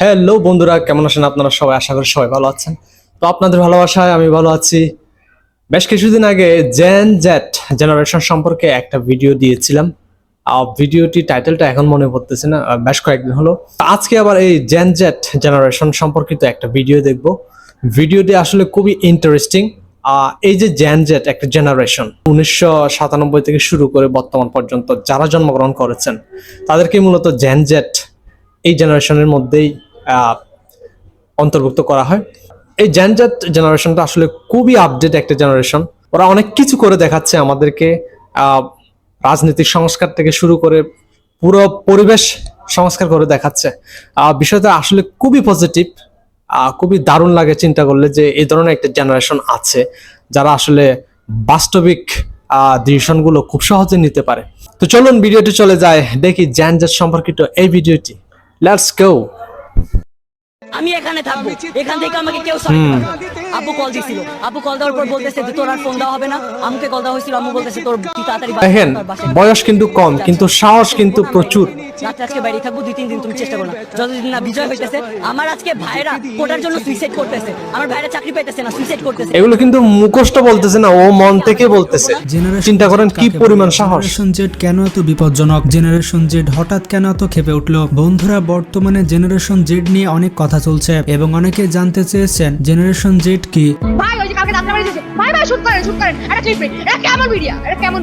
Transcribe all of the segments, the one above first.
Hello বন্ধুরা, কেমন আছেন আপনারা সবাই? আশা করি সবাই ভালো আছেন। তো আপনাদের ভালোবাসায় আমি ভালো আছি। বেশ কিছুদিন আগে জেন জেড জেনারেশন সম্পর্কে একটা ভিডিও দিয়েছিলাম। ভিডিওটি টাইটেলটা এখন মনে পড়তেছে না, বেশ কয়েকদিন হলো। আজকে আবার এই জেন জেড জেনারেশন সম্পর্কিত একটা ভিডিও দেখব। ভিডিওটি আসলে খুবই ইন্টারেস্টিং। এই যে জেন জেড একটা জেনারেশন 1997 থেকে শুরু করে বর্তমান পর্যন্ত যারা জন্মগ্রহণ করেছেন তাদেরকে মূলত জেন জেড এই জেনারেশনের মধ্যেই অন্তর্ভুক্ত করা হয়। এই জেন জেড জেনারেশনটা আসলে খুবই আপডেট একটা জেনারেশন। ওরা অনেক কিছু করে দেখাচ্ছে আমাদেরকে, রাজনৈতিক সংস্কার থেকে শুরু করে পুরো পরিবেশ সংস্কার করে দেখাচ্ছে। বিষয়টা আসলে খুবই পজিটিভ, খুবই দারুণ লাগে চিন্তা করলে যে এই ধরনের একটা জেনারেশন আছে যারা আসলে বাস্তবিক ডিসিশনগুলো খুব সহজে নিতে পারে। তো চলুন ভিডিওটি চলে যায়, দেখি জেন জেড সম্পর্কিত এই ভিডিওটি। Let's go. আমি এখানে থাকবো, এখান থেকে আমাকে কেউ সরাতে পারবে না। আপু কল দিছিল, আপু কল দেওয়ার পর বলতেছে যে তোর আর ফোন দেওয়া হবে না। আমাকে কল দেওয়া হয়েছিল, আম্মু বলতেছে তোর তুই তাড়াতাড়ি দেখেন, বয়স কিন্তু কম কিন্তু সাহস কিন্তু প্রচুর। রাতে আজকে বাইরে থাকবো 2-3 দিন, তুমি চেষ্টা করো না। যতদিন না বিজয় হইতেছে, আমার আজকে ভাইরা কোটার জন্য সুইসাইড করতেছে, আমার ভাইরা চাকরি পাইতেছে না, সুইসাইড করতেছে। এগুলো কিন্তু মুখস্থ বলতেছে না, ও মন থেকে বলতেছে। চিন্তা করেন কি পরিমাণ সাহস। জেনারেশন জেড কেন এত বিপজ্জনক? জেনারেশন জেড হঠাৎ কেন এত ক্ষেপে উঠলো? বন্ধুরা, বর্তমানে জেনারেশন জেড নিয়ে অনেক কথা চলছে এবং অনেকে জানতে চেয়েছেন জেনারেশন জেড কি। ভাই ওই যে কালকে আপনারা বলেছে ভাই ভাই শুট করেন এটা ক্লিপ নেই, এটা কেমন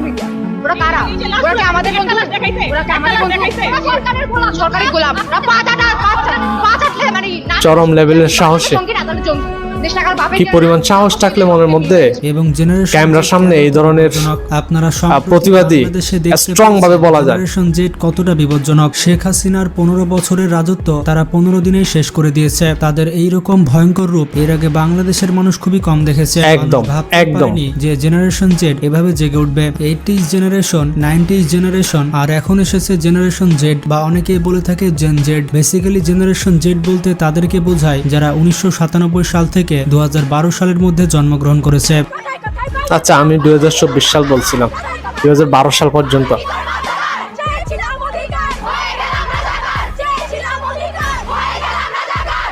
ভিডিও, ওরা কারা? ওরা কি আমাদের বন্ধু? ওরা কি আমাদের বন্ধু? সরকারের গোলাম, সরকারি গোলাম। ওরা পাঁচাটলে মানে চরম লেভেলের সাহসী। কি পরিমাণ সাহস থাকলে মনের মধ্যে এবং জেনারেশন ক্যামেরার সামনে এই ধরনের আপনারা প্রতিবাদী স্ট্রং ভাবে বলা যায়। জেনারেশন জেড কতটা বিপজ্জনক। শেখ হাসিনার 15 বছরের রাজত্ব তারা 15 দিনেই শেষ করে দিয়েছে। তাদের এই রকম ভয়ঙ্কর রূপ এর আগে বাংলাদেশের মানুষ খুবই কম দেখেছে। একদম একদম যে জেনারেশন জেড এভাবে জেগে উঠবে। 80s জেনারেশন, 90s জেনারেশন, আর এখন এসেছে জেনারেশন জেড বা অনেকেই বলে থাকে Gen Z. Basically generation Z বলতে তাদেরকে বোঝায় যারা 1997 সাল থেকে 2012 সালের মধ্যে জন্মগ্রহণ করেছে। আচ্ছা, আমি 2024 সাল বলছিলাম, 2012 সাল পর্যন্ত।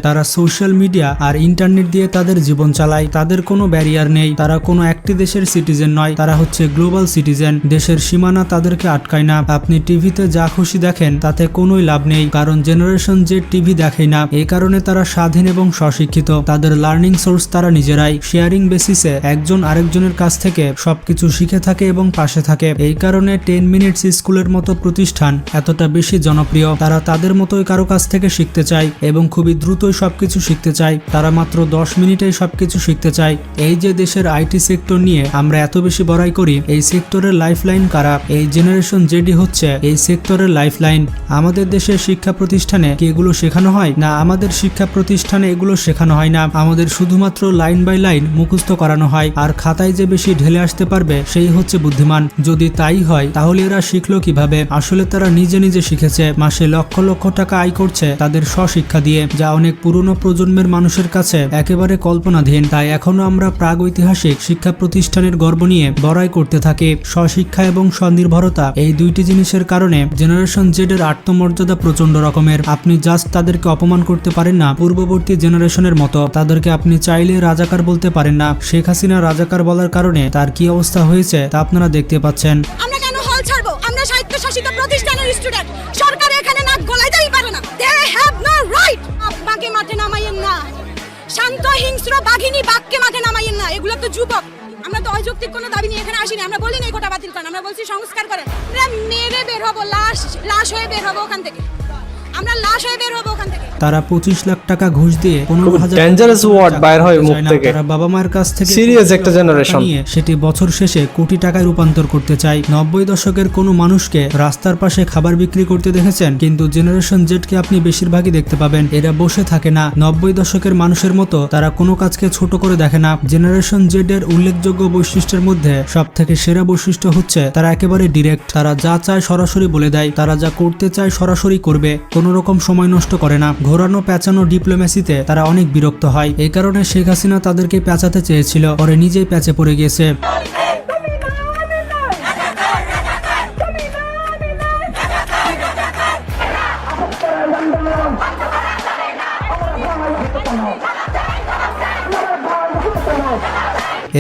তারা সোশ্যাল মিডিয়া আর ইন্টারনেট দিয়ে তাদের জীবন চালায়। তাদের কোনো ব্যারিয়ার নেই, তারা কোনো একটি দেশের সিটিজেন নয়, তারা হচ্ছে গ্লোবাল সিটিজেন। দেশের সীমানা তাদেরকে আটকায় না। আপনি টিভিতে যা খুশি দেখেন তাতে কোনোই লাভ নেই, কারণ জেনারেশন জেড টিভি দেখেই না। এই কারণে তারা স্বাধীন এবং স্বশিক্ষিত। তাদের লার্নিং সোর্স তারা নিজেরাই। শেয়ারিং বেসিসে একজন আরেকজনের কাছ থেকে সবকিছু শিখে থাকে এবং পাশে থাকে। এই কারণে 10 মিনিটস স্কুলের মতো প্রতিষ্ঠান এতটা বেশি জনপ্রিয়। তারা তাদের মতোই কারো কাছ থেকে শিখতে চায় এবং খুবই দ্রুতই সবকিছু শিখতে চায়। তারা মাত্র 10 মিনিটেই সবকিছু শিখতে চায়। এই যে দেশের আইটি সেক্টর নিয়ে আমরা এত বেশি বড়াই করি, এই সেক্টরের লাইফলাইন কারা? এই জেনারেশন জেডি হচ্ছে এই সেক্টরের লাইফলাইন। আমাদের দেশের শিক্ষা প্রতিষ্ঠানে কি এগুলো শেখানো হয় না? আমাদের শিক্ষা প্রতিষ্ঠানে এগুলো শেখানো হয় না। আমাদের শুধুমাত্র লাইন বাই লাইন মুখস্থ করানো হয়। আর খাতায় যে বেশি ঢেলে আসতে পারবে সেই হচ্ছে বুদ্ধিমান। যদি তাই হয় তাহলে এরা শিখলো কিভাবে? আসলে তারা নিজে নিজে শিখেছে। মাসে লক্ষ লক্ষ টাকা আয় করছে তাদের স্বশিক্ষা দিয়ে, যা অনেক পুরনো প্রজন্মের মানুষের কাছে একেবারে কল্পনাধীন। তাই এখনো আমরা প্রাগৈতিহাসিক শিক্ষা প্রতিষ্ঠানের গর্ব নিয়ে বড়াই করতে থাকি। স্বশিক্ষা এবং স্বনির্ভরতা, এই দুইটি জিনিসের কারণে জেনারেশন জেড এর আত্মমর্যাদা প্রচন্ড রকমের। আপনি জাস্ট তাদেরকে অপমান করতে পারেন না পূর্ববর্তী জেনারেশনের মতো। তাদেরকে আপনি চাইলে রাজাকার বলতে পারেন না। শেখ হাসিনা রাজাকার বলার কারণে তার কি অবস্থা হয়েছে তা আপনারা দেখতে পাচ্ছেন। আমরা কেন হল ছাড়বো? আমরা স্বায়ত্তশাসিত প্রতিষ্ঠানের স্টুডেন্ট। সরকার এখানে নাক গলাইতেই পারে না। They have no right. বাঘে মাঠে নামাইয়েন না, শান্ত হিংস্র বাঘিনী বাঘকে মাঠে নামাইয়েন না। এগুলো তো যুবক। আমরা তো অযৌক্তিক কোনো দাবি নিয়ে এখানে আসিনি। আমরা বলি না কোটা বাতিল করেন, আমরা বলছি সংস্কার করেন। আমরা মেরে বের হবো, লাশ হয়ে বের হবো ওখান থেকে। আমরা লাশ হয়ে বের হবো ওখান থেকে। তারা 25 লাখ টাকা ঘুষ দিয়ে 15,000 ডেঞ্জারাস ওয়ার্ড বাইর হয় মুখ থেকে। তারা বাবা মায়ের কাছ থেকে সিরিয়াস একটা জেনারেশন নিয়ে সেটি বছর শেষে কোটি টাকায় রূপান্তর করতে চায়। 90 দশকের কোনো মানুষকে রাস্তার পাশে খাবার বিক্রি করতে দেখেছেন? কিন্তু জেনারেশন জেডকে আপনি বেশিরভাগই দেখতে পাবেন এরা বসে থাকে না। 90 দশকের মানুষের মতো তারা কোনো কাজকে ছোট করে দেখে না। জেনারেশন জেড এর উল্লেখযোগ্য বৈশিষ্ট্যের মধ্যে সব থেকে সেরা বৈশিষ্ট্য হচ্ছে তারা একেবারে ডিরেক্ট। তারা যা চায় সরাসরি বলে দেয়। তারা যা করতে চায় সরাসরি করবে, কোনো রকম সময় নষ্ট করে না। ঘোরানো পেঁচানো ডিপ্লোমেসিতে তারা অনেক বিরক্ত হয়। এই কারণে শেখ হাসিনা তাদেরকে পেঁচাতে চেয়েছিল, পরে নিজেই প্যাচে পড়ে গিয়েছে।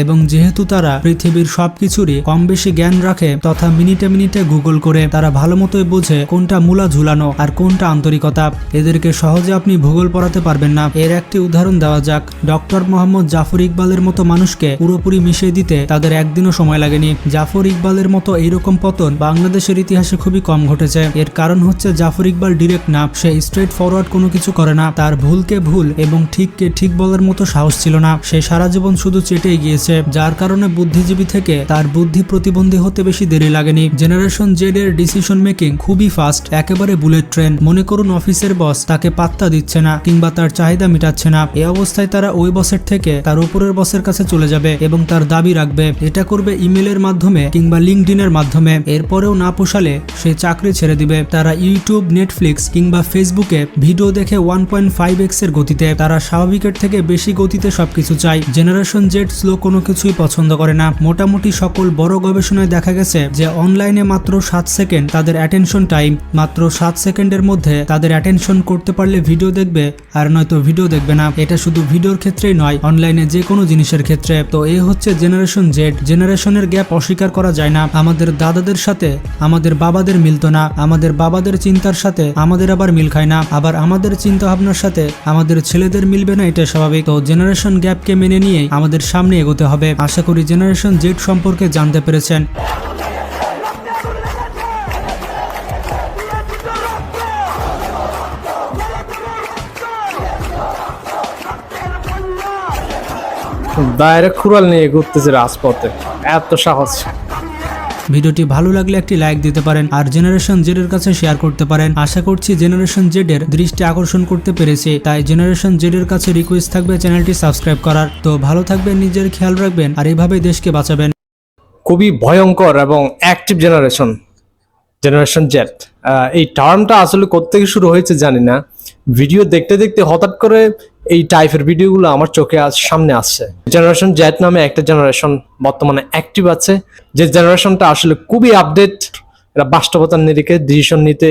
এবং যেহেতু তারা পৃথিবীর সবকিছুরই কম বেশি জ্ঞান রাখে তথা মিনিটে মিনিটে গুগল করে তারা ভালো মতোই বোঝে কোনটা মূলা ঝুলানো আর কোনটা আন্তরিকতা। এদেরকে সহজে আপনি ভূগোল পড়াতে পারবেন না। এর একটি উদাহরণ দেওয়া যাক, ডক্টর মোহাম্মদ জাফর ইকবালের মতো মানুষকে পুরোপুরি মিশিয়ে দিতে তাদের একদিনও সময় লাগেনি। জাফর ইকবালের মতো এইরকম পতন বাংলাদেশের ইতিহাসে খুবই কম ঘটেছে। এর কারণ হচ্ছে জাফর ইকবাল ডিরেক্ট না, সে স্ট্রেট ফরওয়ার্ড কোনো কিছু করে না। তার ভুলকে ভুল এবং ঠিককে ঠিক বলার মতো সাহস ছিল না। সে সারা জীবন শুধু চেটেই গিয়েছে, যার কারণে বুদ্ধিজীবী থেকে তার বুদ্ধি প্রতিবন্ধী হতে বেশি দেরি লাগেনি। জেনারেশন জেড এর ডিসিশন মেকিং খুবই ফাস্ট, একেবারে বুলেট ট্রেন। মনে করুন অফিসের বস তাকে পাত্তা দিচ্ছে না কিংবা তার চাহিদা মেটাচ্ছে না, এই অবস্থায় তারা ওই বসের থেকে তার উপরের বসের কাছে চলে যাবে এবং তার দাবি রাখবে। এটা করবে ইমেলের মাধ্যমে কিংবা লিঙ্কডইনের মাধ্যমে। এরপরেও না পোষালে সে চাকরি ছেড়ে দিবে। তারা ইউটিউব, নেটফ্লিক্স কিংবা ফেসবুকে ভিডিও দেখে 1.5x এর গতিতে, তারা স্বাভাবিকের থেকে বেশি গতিতে সবকিছু চায়। জেনারেশন জেড স্লো কোনো কিছুই পছন্দ করে না। মোটামুটি সকল বড় গবেষণায় দেখা গেছে যে অনলাইনে মাত্র 7 সেকেন্ড তাদের অ্যাটেনশন টাইম। মাত্র 7 সেকেন্ডের মধ্যে তাদের অ্যাটেনশন করতে পারলে ভিডিও দেখবে, আর নয়তো ভিডিও দেখবে না। এটা শুধু ভিডিওর ক্ষেত্রেই নয়, অনলাইনে যে কোনো জিনিসের ক্ষেত্রে। তো এই হচ্ছে জেনারেশন জেড। জেনারেশনের গ্যাপ অস্বীকার করা যায় না। আমাদের দাদাদের সাথে আমাদের বাবাদের মিলতো না, আমাদের বাবাদের চিন্তার সাথে আমাদের আবার মিল খায় না, আবার আমাদের চিন্তা ভাবনার সাথে আমাদের ছেলেদের মিলবে না, এটা স্বাভাবিক। তো জেনারেশন গ্যাপকে মেনে নিয়েই আমাদের সামনে এগোতে হবে। আশা করি জেনারেশন জেড সম্পর্কে জানতে পেরেছেন। ডাইরেক্ট কুড়াল নিয়ে ঘুরতেছে রাজপথে, এত সাহস। ভিডিওটি ভালো লাগলে একটি লাইক দিতে পারেন আর জেনারেশন জেড এর কাছে শেয়ার করতে পারেন। আশা করছি জেনারেশন জেড এর দৃষ্টি আকর্ষণ করতে পেরেছি, তাই জেনারেশন জেড এর কাছে রিকোয়েস্ট থাকবে চ্যানেলটি সাবস্ক্রাইব করার। তো ভালো থাকবেন, নিজের খেয়াল রাখবেন আর এইভাবেই দেশকে বাঁচাবেন। খুবই ভয়ঙ্কর এবং অ্যাক্টিভ জেনারেশন, জেনারেশন জেড। এই টার্মটা আসলে কোত্থেকে শুরু হয়েছে জানি না। ভিডিও দেখতে দেখতে হঠাৎ করে এই টাইপের ভিডিওগুলো আমার চোখে সামনে আসছে। জেনারেশন জেড নামে একটা জেনারেশন বর্তমানে অ্যাক্টিভ আছে, যে জেনারেশনটা আসলে খুবই আপডেট। এরা বাস্তবতার নিরিখে ডিসিশন নিতে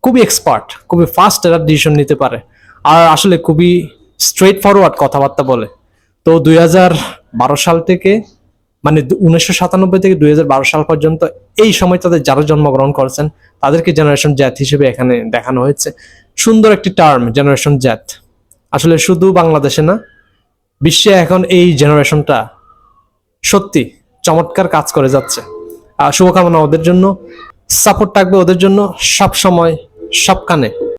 খুবই এক্সপার্ট, খুবই ফাস্ট এরা ডিসিশন নিতে পারে, আর আসলে খুবই স্ট্রেট ফরওয়ার্ড কথাবার্তা বলে। তো 2012 সাল থেকে, মানে 1997 থেকে 2012 সাল পর্যন্ত এই সময় তাদের যারা জন্মগ্রহণ করেছেন তাদেরকে জেনারেশন জেড হিসেবে এখানে দেখানো হয়েছে। সুন্দর একটি টার্ম জেনারেশন জেড। আসলে শুধু বাংলাদেশে না, বিশ্বে এখন এই জেনারেশনটা সত্যি চমৎকার কাজ করে যাচ্ছে। শুভকামনা ওদের জন্য, সাপোর্ট থাকবে ওদের জন্য সব সময়, সবখানে।